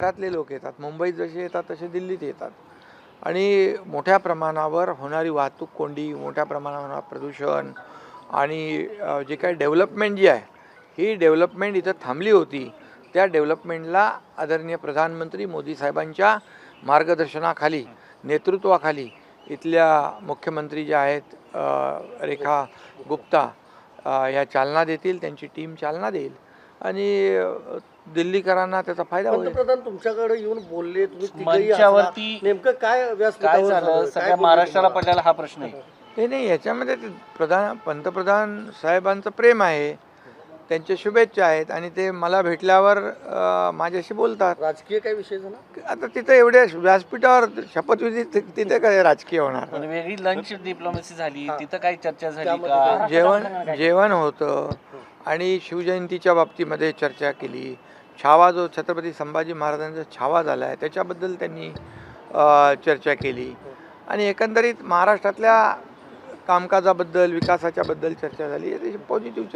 शहरातले लोक येतात, मुंबईत जसे येतात तसे दिल्लीत येतात आणि मोठ्या प्रमाणावर होणारी वाहतूक कोंडी, मोठ्या प्रमाणावर होणारं प्रदूषण आणि जे काही डेव्हलपमेंट जी आहे ही डेव्हलपमेंट इथं थांबली होती. त्या डेव्हलपमेंटला आदरणीय प्रधानमंत्री मोदी साहेबांच्या मार्गदर्शनाखाली, नेतृत्वाखाली इथल्या मुख्यमंत्री ज्या आहेत रेखा गुप्ता ह्या चालना देतील, त्यांची टीम चालना देईल आणि दिल्लीकरांना त्याचा फायदा होईल. पंतप्रधान तुमच्याकडे येऊन बोलले, तुम्ही तिघेही मंचावरती असला. नेमकं काय काय व्यासपीठावर झालं सगळ्या बोलले महाराष्ट्राला तुम्हाला? पडलेला हा प्रश्न आहे. ते नाही, याच्यामध्ये ते पंतप्रधान साहेबांचं प्रेम आहे, त्यांच्या शुभेच्छा आहेत आणि ते मला भेटल्यावर माझ्याशी बोलतात. राजकीय काय विषय झाला? आता तिथं एवढ्या व्यासपीठावर शपथविधी तिथे काय राजकीय होणार. पण वेगळी लंच डिप्लोमॅसी झाली, तिथं काही चर्चा झाली त्यामध्ये का? जेवण होतं आणि शिवजयंतीच्या बाबतीमध्ये चर्चा केली. छावा जो छत्रपती संभाजी महाराजांचा छावा झाला आहे त्याच्याबद्दल त्यांनी चर्चा केली आणि एकंदरीत महाराष्ट्रातल्या कामकाजाबद्दल, विकासाच्याबद्दल चर्चा झाली. पॉझिटिव्ह